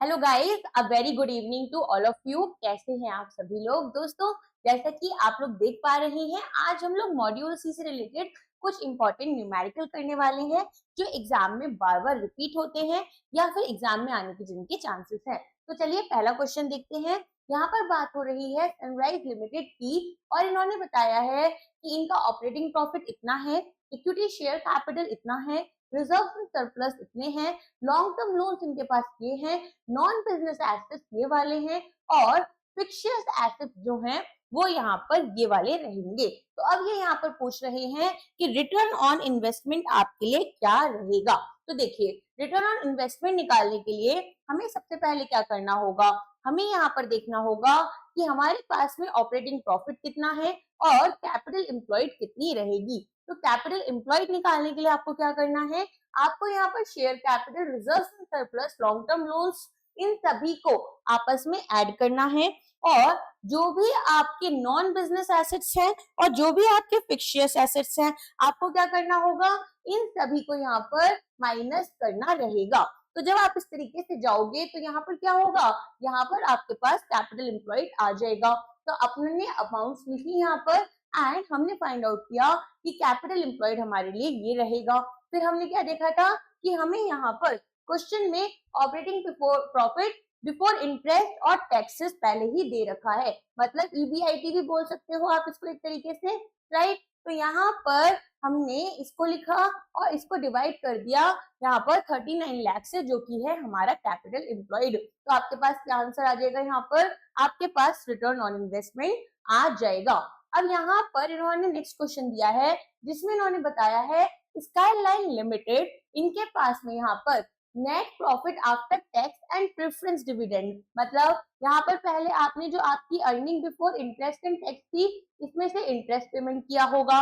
Hello guys, a very good evening to all of you. कैसे हैं आप सभी लोग? दोस्तों, जैसा कि आप लोग देख पा रहे हैं, आज हम लोग मॉड्यूल सी से रिलेटेड कुछ इंपॉर्टेंट न्यूमेरिकल करने वाले हैं जो एग्जाम में बार बार रिपीट होते हैं या फिर एग्जाम में आने के जिनके चांसेस हैं। तो चलिए पहला क्वेश्चन देखते हैं। यहाँ पर बात हो रही है सनराइज लिमिटेड की और इन्होंने बताया है कि इनका ऑपरेटिंग प्रॉफिट इतना है, इक्विटी शेयर कैपिटल इतना है, रिजर्व सरप्लस इतने हैं, लॉन्ग टर्म लोन्स इनके पास ये हैं, नॉन बिजनेस एसेट्स ये वाले हैं और फिक्शियस एसेट्स जो हैं वो यहाँ पर ये वाले रहेंगे। तो अब ये यहाँ पर पूछ रहे हैं कि रिटर्न ऑन इन्वेस्टमेंट आपके लिए क्या रहेगा। तो देखिए, रिटर्न ऑन इन्वेस्टमेंट निकालने के लिए हमें सबसे पहले क्या करना होगा, हमें यहाँ पर देखना होगा कि हमारे पास में ऑपरेटिंग प्रॉफिट कितना है और कैपिटल एम्प्लॉयड कितनी रहेगी। तो कैपिटल एम्प्लॉयड निकालने के लिए आपको क्या करना है, आपको यहाँ पर share capital, reserve surplus, long term loans in सभी को आपस में ऐड करना है और जो भी आपके नॉन बिजनेस एसेट्स हैं और जो भी आपके फिक्शियस एसेट्स हैं आपको क्या करना होगा, इन सभी को यहाँ पर माइनस करना रहेगा। तो जब आप इस तरीके से जाओगे तो यहाँ पर क्या होगा, यहाँ पर आपके पास कैपिटल एम्प्लॉयड आ जाएगा। तो अपने अमाउंट्स लिखी यहाँ पर एंड हमने फाइंड आउट किया कि कैपिटल एम्प्लॉयड हमारे लिए ये रहेगा। फिर हमने क्या देखा था कि हमें यहाँ पर क्वेश्चन में ऑपरेटिंग प्रॉफिट बिफोर इंटरेस्ट और टैक्सेस पहले ही दे रखा है, मतलब ईबीआईटी भी बोल सकते हो आप इसको एक तरीके से, राइट। तो यहाँ पर हमने इसको लिखा और इसको डिवाइड कर दिया यहाँ पर 39 लाख से, जो कि है हमारा कैपिटल एम्प्लॉयड। तो आपके पास क्या आंसर आ जाएगा, यहाँ पर आपके पास रिटर्न ऑन इन्वेस्टमेंट आ जाएगा। अब यहाँ पर इन्होंने नेक्स्ट क्वेश्चन दिया है जिसमें इन्होंने बताया है स्काईलाइन लिमिटेड, इनके पास में यहाँ पर net profit after tax and preference dividend, मतलब यहाँ पर पहले आपने जो आपकी earning before interest and tax थी इसमें से इंटरेस्ट पेमेंट किया होगा,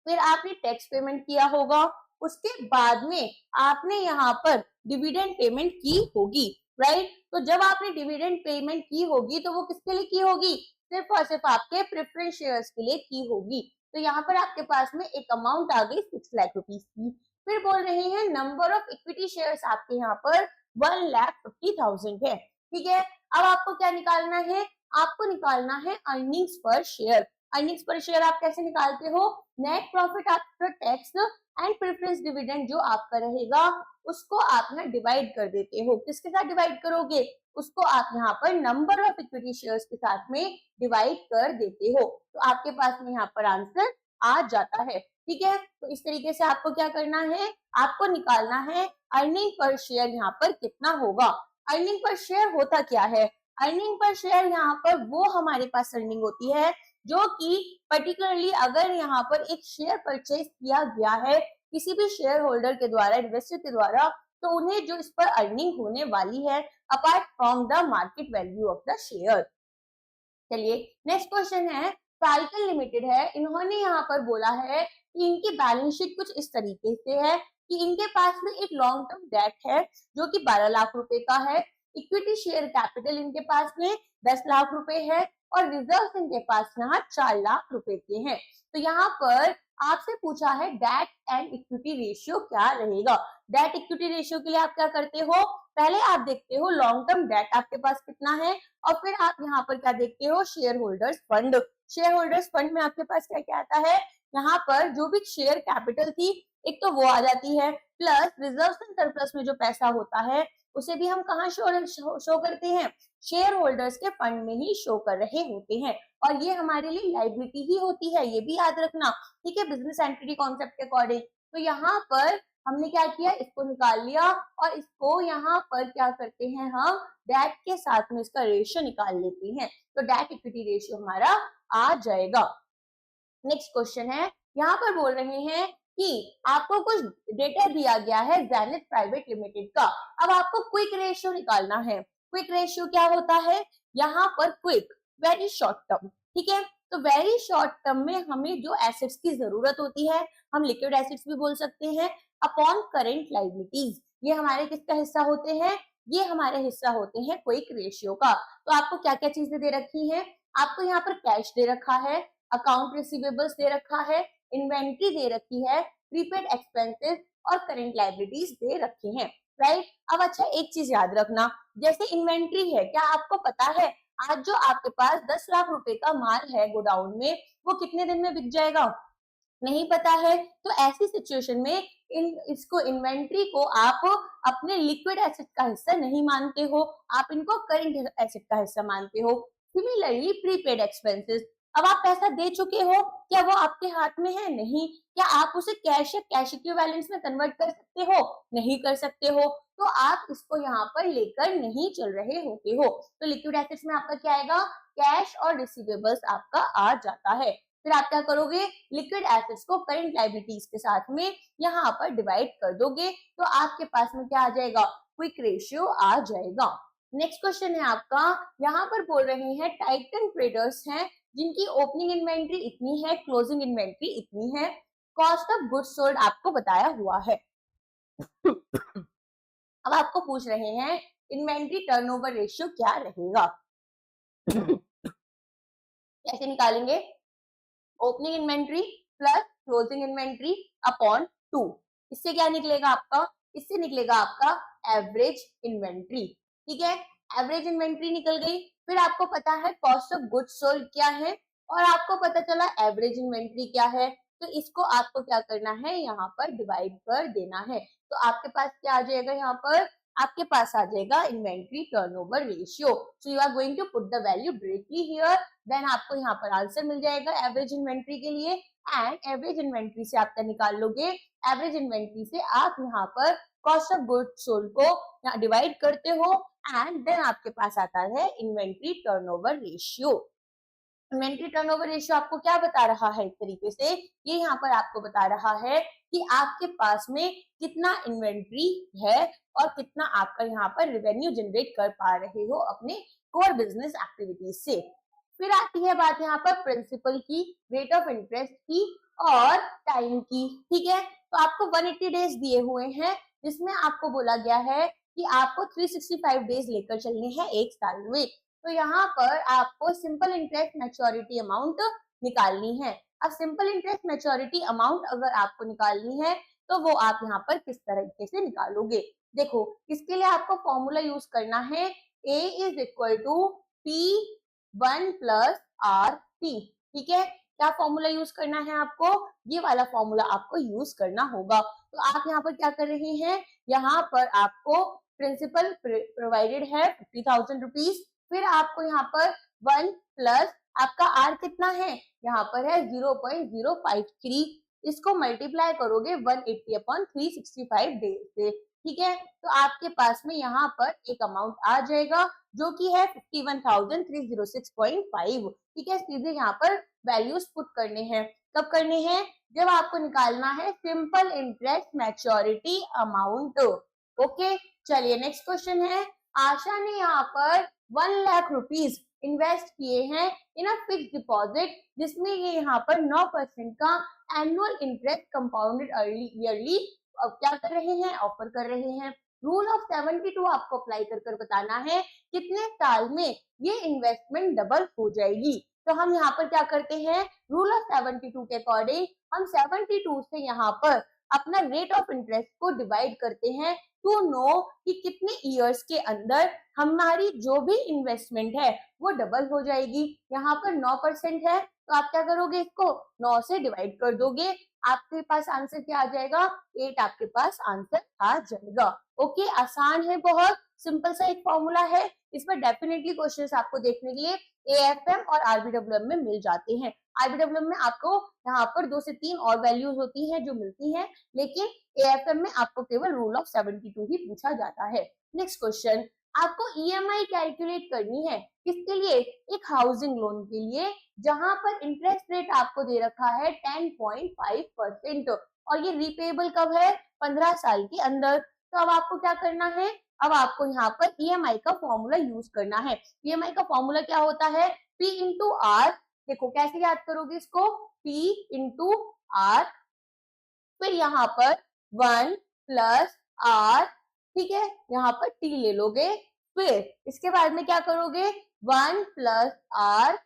फिर आपने टैक्स पेमेंट किया होगा, उसके बाद में आपने यहाँ पर डिविडेंड पेमेंट की होगी, राइट। तो जब आपने डिविडेंड पेमेंट की होगी तो वो किसके लिए की होगी, सिर्फ और सिर्फ आपके प्रेफरेंस शेयर्स के लिए की होगी। तो यहाँ पर आपके पास में एक अमाउंट आ गई 6 लाख रुपीस की। फिर बोल रहे हैं नंबर ऑफ इक्विटी शेयर्स आपके यहाँ पर 1,50,000 है, ठीक है। अब आपको क्या निकालना है, आपको निकालना है अर्निंग्स पर शेयर। अर्निंग्स पर शेयर आप कैसे निकालते हो, net profit after tax and preference dividend जो आपका रहेगा उसको आप यहाँ डिवाइड कर देते हो। किसके साथ डिवाइड करोगे, उसको आप यहाँ पर नंबर ऑफ इक्विटी शेयर्स के साथ में डिवाइड कर देते हो। तो आपके पास में यहाँ पर आंसर आ जाता है, ठीक है। तो इस तरीके से आपको क्या करना है, आपको निकालना है अर्निंग पर शेयर यहाँ पर कितना होगा। अर्निंग पर शेयर होता क्या है, अर्निंग पर शेयर यहाँ पर वो हमारे पास अर्निंग होती है जो कि पर्टिकुलरली अगर यहाँ पर एक शेयर परचेज किया गया है किसी भी शेयर होल्डर के द्वारा, इन्वेस्टर के द्वारा, तो उन्हें जो इस पर अर्निंग होने वाली है apart from the market value of the share. चलिए नेक्स्ट क्वेश्चन है, साइकिल लिमिटेड है, इन्होंने यहाँ पर बोला है कि इनकी बैलेंस शीट कुछ इस तरीके से है कि इनके पास में एक लॉन्ग टर्म डेट है जो कि 12 लाख रुपए का है, इक्विटी शेयर कैपिटल इनके पास में 10 लाख रुपए है और रिजर्व इनके पास यहाँ 4 लाख रुपए के हैं। तो यहाँ पर आपसे पूछा है डेट एंड इक्विटी रेशियो क्या रहेगा। डेट इक्विटी रेशियो के लिए आप क्या करते हो, पहले आप देखते हो लॉन्ग टर्म डेट आपके पास कितना है और फिर आप यहाँ पर क्या देखते हो, share holders fund. Share holders fund में आपके पास क्या क्या आता है, यहाँ पर जो भी शेयर कैपिटल थी एक तो वो आ जाती है, प्लस रिजर्व एंड सरप्लस में जो पैसा होता है उसे भी हम कहाँ शो करते हैं, शेयर होल्डर्स के फंड में ही शो कर रहे होते हैं और ये हमारे लिए लाइबिलिटी ही होती है, ये भी याद रखना, ठीक है, बिजनेस एंटिटी कॉन्सेप्ट के अकॉर्डिंग। तो यहाँ पर हमने क्या किया, इसको निकाल लिया और इसको यहाँ पर क्या करते हैं, हम डेट के साथ में इसका रेशियो निकाल लेते हैं। तो डेट इक्विटी रेशियो हमारा आ जाएगा। नेक्स्ट क्वेश्चन है, यहाँ पर बोल रहे हैं कि आपको कुछ डेटा दिया गया है जेनिथ प्राइवेट लिमिटेड का। अब आपको क्विक रेशियो निकालना है। क्विक रेशियो क्या होता है, यहाँ पर क्विक वेरी शॉर्ट टर्म, ठीक है। तो वेरी शॉर्ट टर्म में हमें जो एसेट्स की जरूरत होती है, हम लिक्विड एसेट्स भी बोल सकते हैं, अपॉन करेंट लायबिलिटीज, ये हमारे किसका हिस्सा होते हैं, ये हमारे हिस्सा होते हैं क्विक रेशियो का। तो आपको क्या क्या चीजें दे रखी हैं, आपको यहाँ पर कैश दे रखा है, अकाउंट रिसीवेबल्स दे रखा है, इन्वेंट्री दे रखी है, प्रीपेड एक्सपेंसेस और करेंट लायबिलिटीज दे रखी हैं। राइट। अब अच्छा एक चीज याद रखना, जैसे इन्वेंट्री है, क्या आपको पता है आज जो आपके पास 10 लाख रुपए का माल है गोडाउन में, वो कितने दिन में बिक जाएगा? नहीं पता है। तो ऐसी सिचुएशन में इसको इन्वेंट्री को आप अपने लिक्विड एसेट का हिस्सा नहीं मानते हो, आप इनको करंट एसेट का हिस्सा मानते हो। सिमिलरली प्रीपेड एक्सपेंसेस, अब आप पैसा दे चुके हो, क्या वो आपके हाथ में है? नहीं। क्या आप उसे कैश या कैश इक्विवेलेंट्स में कन्वर्ट कर सकते हो? नहीं कर सकते हो। तो आप इसको यहाँ पर लेकर नहीं चल रहे होते हो। तो लिक्विड एसेट्स में आपका क्या आएगा? कैश और रिसीवेबल्स आपका आ जाता है। फिर आप क्या करोगे? लिक्विड एसेट्स को करंट लायबिलिटीज के साथ में यहाँ पर डिवाइड कर दोगे, तो आपके पास में क्या आ जाएगा? क्विक रेशियो आ जाएगा। नेक्स्ट क्वेश्चन है आपका, यहाँ पर बोल रहे हैं टाइटन ट्रेडर्स हैं जिनकी ओपनिंग इन्वेंट्री इतनी है, क्लोजिंग इन्वेंट्री इतनी है, कॉस्ट ऑफ गुड्स सोल्ड आपको बताया हुआ है। अब आपको पूछ रहे हैं इन्वेंट्री टर्नओवर रेशियो क्या रहेगा? कैसे निकालेंगे? Opening inventory plus closing inventory upon 2। इससे क्या निकलेगा आपका? इससे निकलेगा आपका एवरेज इन्वेंट्री। ठीक है, एवरेज इन्वेंट्री निकल गई। फिर आपको पता है कॉस्ट ऑफ गुड्स सोल्ड क्या है, और आपको पता चला एवरेज इन्वेंट्री क्या है। तो इसको आपको क्या करना है? यहाँ पर डिवाइड कर देना है। तो आपके पास क्या आ जाएगा? यहाँ पर आपके पास आ जाएगा inventory turnover ratio. So you are going to put the value directly here, then आपको यहाँ पर आंसर मिल जाएगा एवरेज इन्वेंट्री के लिए। एंड एवरेज इन्वेंट्री से आप क्या निकाल लोगे? एवरेज इन्वेंट्री से आप यहाँ पर कॉस्ट ऑफ गुड्स सोल्ड को यहाँ डिवाइड करते हो, एंड देन आपके पास आता है inventory turnover ratio. Inventory turnover ratio आपको क्या बता रहा है? एक तरीके से ये यहाँ पर आपको बता रहा है कि आपके पास में कितना इन्वेंट्री है और कितना आपका यहाँ पर रेवेन्यू जनरेट कर पा रहे हो अपने कोर बिजनेस एक्टिविटीज से। फिर आती है बात यहाँ पर प्रिंसिपल की, रेट ऑफ इंटरेस्ट की और टाइम की। ठीक है, तो आपको 180 डेज दिए हुए हैं, जिसमें आपको बोला गया है कि आपको 365 डेज लेकर चलने हैं एक साल में। तो यहाँ पर आपको सिंपल इंटरेस्ट मैच्योरिटी अमाउंट निकालनी है। अब सिंपल इंटरेस्ट मैच्योरिटी अमाउंट अगर आपको निकालनी है तो वो आप यहाँ पर किस तरीके से निकालोगे? देखो, इसके लिए आपको फॉर्मूला यूज करना है, A is equal to P1 plus RT। ठीक है, क्या फॉर्मूला यूज करना है आपको? ये वाला फॉर्मूला आपको यूज करना होगा। तो आप यहाँ पर क्या कर रहे हैं? यहाँ पर आपको प्रिंसिपल प्रोवाइडेड है 50,000 रुपीज, फिर आपको यहाँ पर 1 प्लस आपका R कितना है? यहाँ पर है 0.053, इसको मल्टीप्लाई करोगे 180 अपॉन 365 डेज से। ठीक है, तो आपके पास में यहाँ पर एक अमाउंट आ जाएगा जो कि है 51,306.5। ठीक है, सीधे यहाँ पर वैल्यूज पुट करने हैं। कब करने हैं? जब आपको निकालना है simple interest maturity amount. Okay, चलिए नेक्स्ट क्वेश्चन है। आशा ने यहाँ पर 1 लाख रुपीज इन्वेस्ट किए हैं इन अ फिक्स डिपॉजिट, जिसमें ये यहाँ पर 9% का एनुअल इंटरेस्ट कंपाउंडेड ईयरली क्या कर रहे हैं? ऑफर कर रहे हैं। रूल ऑफ 72 आपको अप्लाई कर कर बताना है कितने साल में ये इन्वेस्टमेंट डबल हो जाएगी। तो हम यहाँ पर क्या करते हैं? रूल ऑफ 72 के अकॉर्डिंग हम 72 से यहाँ पर अपना रेट ऑफ इंटरेस्ट को डिवाइड करते हैं टू नो कि कितने इयर्स के अंदर हमारी जो भी इन्वेस्टमेंट है वो डबल हो जाएगी। यहाँ पर 9% है, तो आप क्या करोगे? इसको 9 से डिवाइड कर दोगे, आपके पास आंसर क्या आ जाएगा? 8 आपके पास आंसर आ जाएगा। ओके, आसान है, बहुत सिंपल सा एक फॉर्मूला है। इसमें डेफिनेटली क्वेश्चंस आपको देखने के लिए एएफएम और आरबीडब्ल्यूएम में मिल जाते हैं। आरबीडब्ल्यूएम में आपको यहाँ पर 2 से 3 और वैल्यूज होती हैं जो मिलती हैं, लेकिन एएफएम में आपको केवल रूल ऑफ 72 ही पूछा जाता है। नेक्स्ट क्वेश्चन, आपको ईएमआई कैलकुलेट करनी है, किसके लिए? एक हाउसिंग लोन के लिए, जहां पर इंटरेस्ट रेट आपको दे रखा है 10.5% और ये रिपेबल कब है? 15 साल के अंदर। तो अब आपको क्या करना है? अब आपको यहाँ पर ईएमआई का फॉर्मूला यूज करना है। ईएमआई का फॉर्मूला क्या होता है? P into R. देखो कैसे याद करोगे इसको? P इंटू आर, फिर यहाँ पर 1 प्लस आर। ठीक है, यहाँ पर T ले लोगे, फिर इसके बाद में क्या करोगे? 1 plus R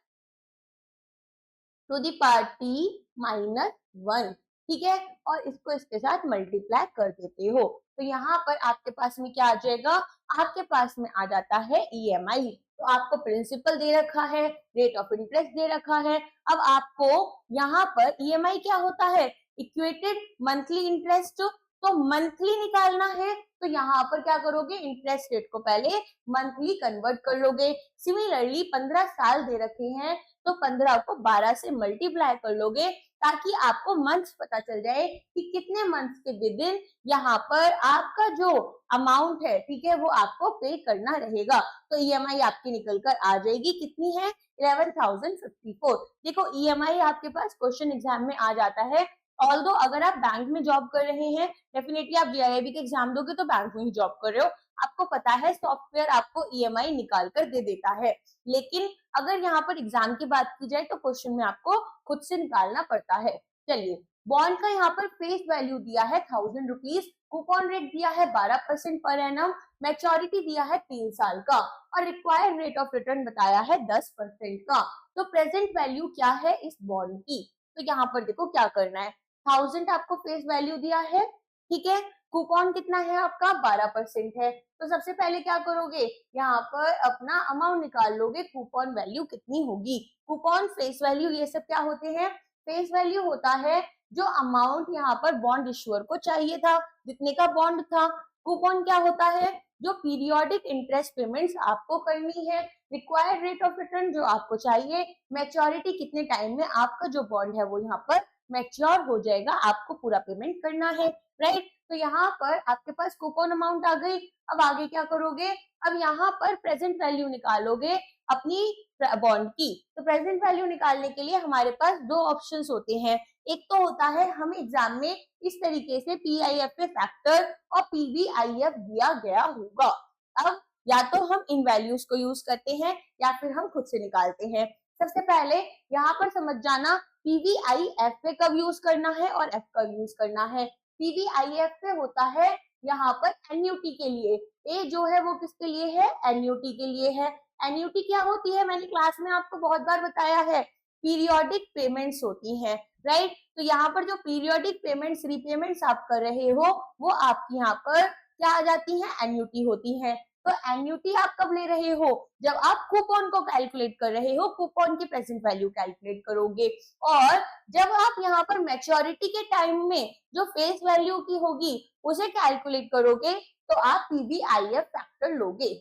to the power T minus 1। ठीक है, और इसको इसके साथ मल्टीप्लाई कर देते हो। तो यहाँ पर आपके पास में क्या आ जाएगा, आपके पास में आ जाता है ईएमआई। तो आपको प्रिंसिपल दे रखा है, रेट ऑफ इंटरेस्ट दे रखा है। अब आपको यहाँ पर ईएमआई क्या होता है, इक्वेटेड मंथली इंटरेस्ट। तो मंथली निकालना है, तो यहाँ पर क्या करोगे, इंटरेस्ट रेट को पहले मंथली कन्वर्ट कर लोगे। सिमिलरली 15 साल दे रखे हैं, तो 15 को 12 से मल्टीप्लाई कर लोगे, ताकि आपको मंथ्स पता चल जाए कि कितने मंथ्स के विदिन यहाँ पर आपका जो अमाउंट है, ठीक है, वो आपको पे करना रहेगा। तो ईएमआई आपकी निकल कर आ जाएगी, कितनी है, 11,054। देखो ईएमआई आपके पास क्वेश्चन एग्जाम में आ जाता है। ऑल्दो अगर आप बैंक में जॉब कर रहे हैं, डेफिनेटली आप जीआईबी के एग्जाम दोगे तो बैंक में ही जॉब कर रहे हो, आपको पता है सॉफ्टवेयर आपको ईएमआई निकाल कर दे देता है। लेकिन अगर यहाँ पर एग्जाम की बात की जाए तो क्वेश्चन में आपको खुद से निकालना पड़ता है। चलिए, बॉन्ड का यहाँ पर फेस वैल्यू दिया है 1000 रुपीज, कूपन रेट दिया है 12% पर एनम, मैच्योरिटी दिया है 3 साल का, और रिक्वायर्ड रेट ऑफ रिटर्न बताया है 10% का। तो प्रेजेंट वैल्यू क्या है इस बॉन्ड की, तो यहाँ पर देखो क्या करना है, 1000 आपको फेस वैल्यू दिया है, ठीक है, कूपन कितना है आपका 12% है। तो सबसे पहले क्या करोगे, यहाँ पर अपना अमाउंट निकाल लोगे, कूपन वैल्यू कितनी होगी। कूपन, फेस वैल्यू, ये सब क्या होते हैं, फेस वैल्यू होता है जो अमाउंट यहाँ पर बॉन्ड इश्यूअर को चाहिए था, जितने का बॉन्ड था। कूपन क्या होता है, जो पीरियोडिक इंटरेस्ट पेमेंट्स आपको करनी है। रिक्वायर्ड रेट ऑफ रिटर्न जो आपको चाहिए, मैच्योरिटी कितने टाइम में आपका जो बॉन्ड है वो यहाँ पर मैच्योर हो जाएगा, आपको पूरा पेमेंट करना है, राइट। तो यहाँ पर आपके पास कूपन अमाउंट आ गई। अब आगे क्या करोगे, अब यहाँ पर प्रेजेंट वैल्यू निकालोगे अपनी बॉन्ड की। तो प्रेजेंट वैल्यू निकालने के लिए हमारे पास दो ऑप्शंस होते हैं। एक तो होता है हमें एग्जाम में इस तरीके से पीआईएफ फैक्टर और पीवीआईएफ दिया गया होगा। अब या तो हम इन वैल्यूज को यूज करते हैं या फिर हम खुद से निकालते हैं। सबसे पहले यहाँ पर समझ जाना, पीवीआईएफ पे कब यूज करना है और एफ कब यूज करना है। पीवीआईएफ पे होता है यहाँ पर एन्युटी के लिए, ए जो है वो किसके लिए है, एन्युटी के लिए है। एन्युटी क्या होती है, मैंने क्लास में आपको बहुत बार बताया है, पीरियोडिक पेमेंट्स होती हैं, राइट। तो यहाँ पर जो पीरियोडिक पेमेंट्स, रीपेमेंट्स आप कर रहे हो, वो आपकी यहाँ पर क्या आ जाती है, एन्युटी होती है। तो एन्युटी आप कब ले रहे हो, जब आप कूपन को कैलकुलेट कर रहे हो, कूपन की प्रेजेंट वैल्यू कैलकुलेट करोगे। और जब आप यहाँ पर मैच्योरिटी के टाइम में जो फेस वैल्यू की होगी उसे कैलकुलेट करोगे, तो आप पीवीआईएफ फैक्टर लोगे,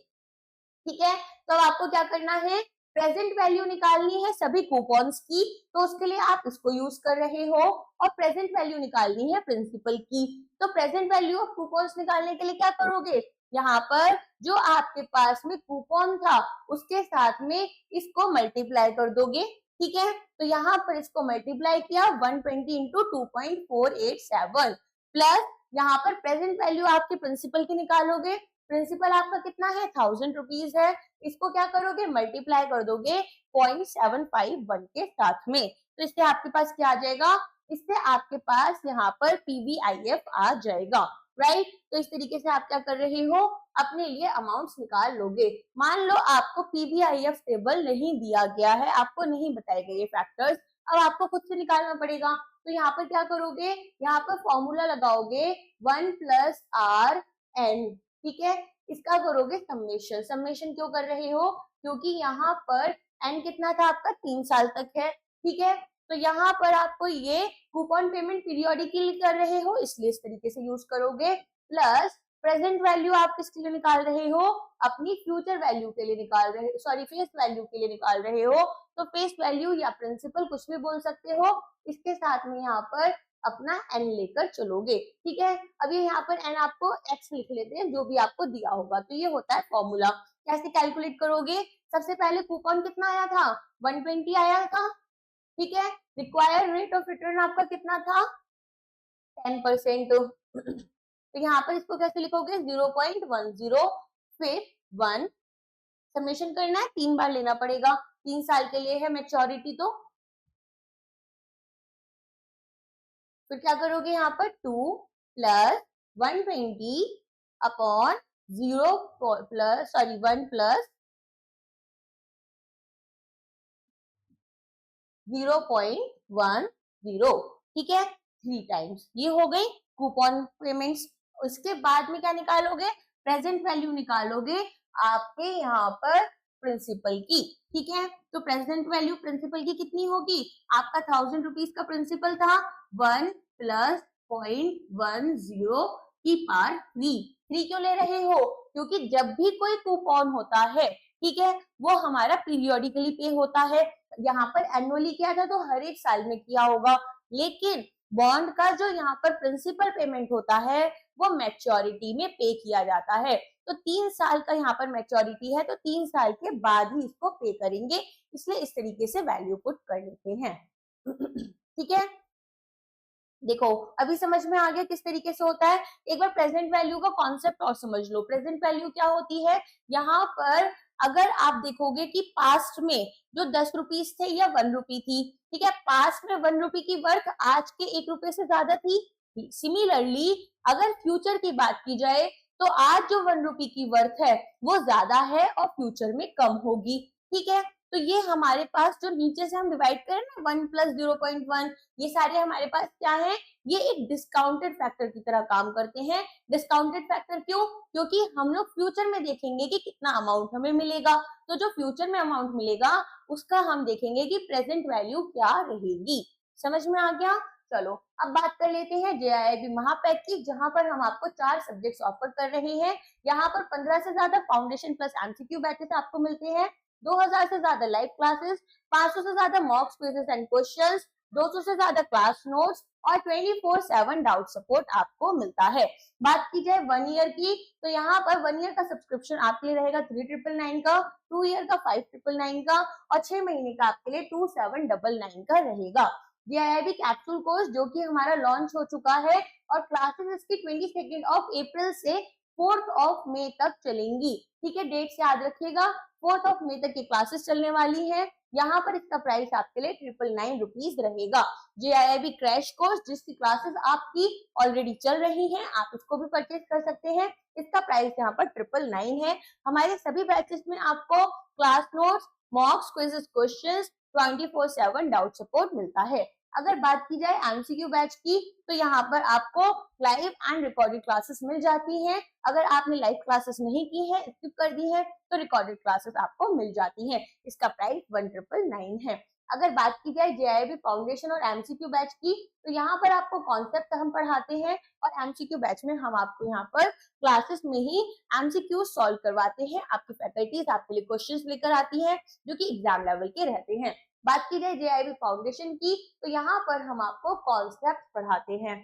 ठीक है। तो अब आपको क्या करना है, प्रेजेंट वैल्यू निकालनी है सभी कूपन्स की, तो उसके लिए आप इसको यूज कर रहे हो। और प्रेजेंट वैल्यू निकालनी है प्रिंसिपल की। तो प्रेजेंट वैल्यू ऑफ कूपन्स निकालने के लिए क्या करोगे, यहाँ पर जो आपके पास में कूपन था उसके साथ में इसको मल्टीप्लाई कर दोगे, ठीक है। तो यहाँ पर इसको मल्टीप्लाई किया 120 इंटू 2.487 प्लस यहाँ पर प्रेजेंट वैल्यू आपके प्रिंसिपल की निकालोगे। प्रिंसिपल आपका कितना है, 1000 रुपीज है, इसको क्या करोगे, मल्टीप्लाई कर दोगे 0.751 के साथ में। तो इससे आपके पास क्या आ जाएगा, इससे आपके पास यहाँ पर पीवीआईएफ आ जाएगा, राइट। तो इस तरीके से आप क्या कर रहे हो, अपने लिए अमाउंट्स निकाल लोगे। मान लो आपको पीवीआईएफ टेबल नहीं दिया गया है, आपको नहीं बताए गए ये फैक्टर्स, अब आपको खुद से निकालना पड़ेगा। तो यहाँ पर क्या करोगे, यहाँ पर फॉर्मूला लगाओगे 1 + RN, ठीक है। इसका करोगे समेशन। समेशन क्यों कर रहे हो, क्योंकि यहाँ पर एन कितना था आपका, 3 साल तक है, ठीक है। तो यहाँ पर आपको ये कूपन पेमेंट पीरियोडिकली कर रहे हो, इसलिए इस तरीके से यूज करोगे। प्लस प्रेजेंट वैल्यू आप किसके लिए निकाल रहे हो, अपनी फ्यूचर वैल्यू के लिए निकाल रहे हो, सॉरी फेस वैल्यू के लिए निकाल रहे हो। तो फेस वैल्यू या प्रिंसिपल कुछ भी बोल सकते हो, इसके साथ में यहाँ पर अपना एन लेकर चलोगे, ठीक है। अभी यहाँ पर एन आपको एक्स लिख लेते हैं, जो भी आपको दिया होगा। तो ये होता है फॉर्मूला। कैसे कैलकुलेट करोगे, सबसे पहले कूपन कितना आया था, 120 आया था, ठीक है। रिक्वायर्ड रेट ऑफ रिटर्न आपका कितना था, 10%। तो यहाँ पर इसको कैसे लिखोगे, 0.10, फिर 1, समेशन करना है, 3 बार लेना पड़ेगा, 3 साल के लिए है मैच्योरिटी। तो फिर क्या करोगे, यहाँ पर 2 + 120 अपॉन 0 प्लस, सॉरी 1 + 0.10, ठीक है, 3 टाइम्स। ये हो गई कूपन पेमेंट्स। उसके बाद में क्या निकालोगे, प्रेजेंट वैल्यू निकालोगे आपके यहाँ पर प्रिंसिपल की, ठीक है। तो प्रेजेंट वैल्यू प्रिंसिपल की कितनी होगी, आपका 1000 रुपीज का प्रिंसिपल था, 1 प्लस 0.10 की पावर 3 क्यों ले रहे हो, क्योंकि जब भी कोई कूपन होता है, ठीक है, वो हमारा पीरियोडिकली पे होता है। यहाँ पर एनुअली किया था तो हर एक साल में किया होगा, लेकिन बॉन्ड का जो यहाँ पर प्रिंसिपल पेमेंट होता है वो मैच्योरिटी में पे किया जाता है। तो 3 साल का यहाँ पर मैच्योरिटी है, तो 3 साल के बाद ही इसको पे करेंगे, इसलिए इस तरीके से वैल्यू पुट कर लेते हैं। ठीक है, देखो अभी समझ में आ गया किस तरीके से होता है। एक बार प्रेजेंट वैल्यू का कॉन्सेप्ट और समझ लो। प्रेजेंट वैल्यू क्या होती है, यहाँ पर अगर आप देखोगे कि पास्ट में जो 10 रुपीज थे या 1 रुपी थी, ठीक है, पास्ट में 1 रुपी की वर्थ आज के 1 रुपए से ज्यादा थी। सिमिलरली अगर फ्यूचर की बात की जाए तो आज जो 1 रुपी की वर्थ है वो ज्यादा है और फ्यूचर में कम होगी, ठीक है। तो ये हमारे पास जो नीचे से हम डिवाइड करें ना 1 प्लस 0.1, ये सारे हमारे पास क्या है, ये एक डिस्काउंटेड फैक्टर की तरह काम करते हैं। डिस्काउंटेड फैक्टर क्यों, क्योंकि हम लोग फ्यूचर में देखेंगे कि कितना अमाउंट हमें मिलेगा, तो जो फ्यूचर में अमाउंट मिलेगा उसका हम देखेंगे कि प्रेजेंट वैल्यू क्या रहेगी। समझ में आ गया। चलो अब बात कर लेते हैं जेआईआईबी महापैक की, जहां पर हम आपको 4 सब्जेक्ट्स ऑफर कर रहे हैं। यहाँ पर 15 से ज्यादा फाउंडेशन प्लस एमसीक्यू बैचेस आपको मिलते हैं, 2000 से ज्यादा लाइव क्लासेस, 500 से ज्यादा मॉक क्विज़ेस एंड क्वेश्चंस, 200 से ज्यादा क्लास नोट्स और 24/7 डाउट सपोर्ट आपको मिलता है। बात की जाए 1 ईयर की, तो यहाँ पर 1 ईयर का सब्सक्रिप्शन आपके लिए रहेगा 3999 का, 2 ईयर का 5999 का और 6 महीने का आपके लिए 2799 का रहेगा। जेआईआईबी कैप्सूल कोर्स जो कि हमारा लॉन्च हो चुका है और क्लासेस इसकी 22 अप्रैल से 4 मई तक चलेंगी, ठीक है, डेट्स याद रखिएगा। 4 मई तक की क्लासेस चलने वाली है। यहाँ पर इसका प्राइस आपके लिए 999 रुपीज रहेगा। जेआईआईबी क्रैश कोर्स जिसकी क्लासेस आपकी ऑलरेडी चल रही हैं, आप इसको भी परचेज कर सकते हैं। इसका प्राइस यहाँ पर 999 है। हमारे सभी बैचेस में आपको class notes, मॉक्स, quizzes, questions, 24/7 doubt support मिलता है। अगर बात की जाए एमसीक्यू बैच की, तो यहाँ पर आपको लाइव एंड रिकॉर्डेड क्लासेस मिल जाती हैं। अगर आपने लाइव क्लासेस नहीं की है, स्किप कर दी है, तो रिकॉर्डेड क्लासेस आपको मिल जाती हैं। इसका प्राइस 1999 है। अगर बात की जाए जेआईबी फाउंडेशन और एमसीक्यू बैच की, तो यहाँ पर आपको कॉन्सेप्ट हम पढ़ाते हैं और एमसीक्यू बैच में हम आपको यहाँ पर क्लासेस में ही एमसीक्यू सॉल्व करवाते हैं। आपकी फैकल्टीज आपके लिए क्वेश्चंस लेकर आती है जो कि एग्जाम लेवल के रहते हैं। बात की जाए जेआईबी फाउंडेशन की, तो यहाँ पर हम आपको कॉन्सेप्ट पढ़ाते हैं।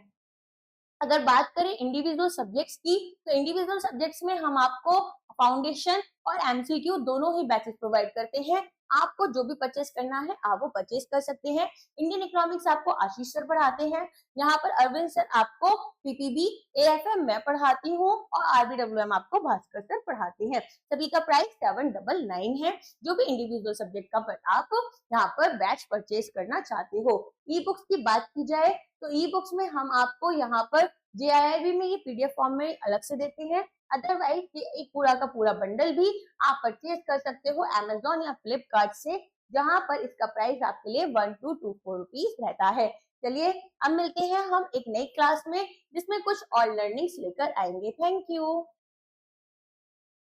अगर बात करें इंडिविजुअल सब्जेक्ट्स की, तो इंडिविजुअल सब्जेक्ट्स में हम आपको फाउंडेशन और एमसीक्यू दोनों ही बैचेस प्रोवाइड करते हैं। आपको जो भी परचेस करना है आप वो परचेस कर सकते हैं। इंडियन इकोनॉमिक्स आपको आशीष सर पढ़ाते हैं, यहाँ पर अरविंद सर आपको पीपीबी एएफएम मैं पढ़ाती हूँ और आरबीडब्ल्यूएम आपको भास्कर सर पढ़ाते हैं। सभी का प्राइस 799 है। जो भी इंडिविजुअल सब्जेक्ट का आप यहाँ पर बैच परचेस करना चाहते हो। ई बुक्स की बात की जाए तो ई बुक्स में हम आपको यहाँ पर जेआईआईबी में ये पीडीएफ फॉर्म में अलग से देते हैं। अदरवाइज ये एक पूरा का पूरा बंडल भी आप परचेज कर सकते हो अमेजोन या फ्लिपकार्ट से, जहां पर इसका प्राइस आपके लिए 1224 रुपीज रहता है। चलिए अब मिलते हैं हम एक नई क्लास में जिसमें कुछ और लर्निंग्स लेकर आएंगे। Thank you.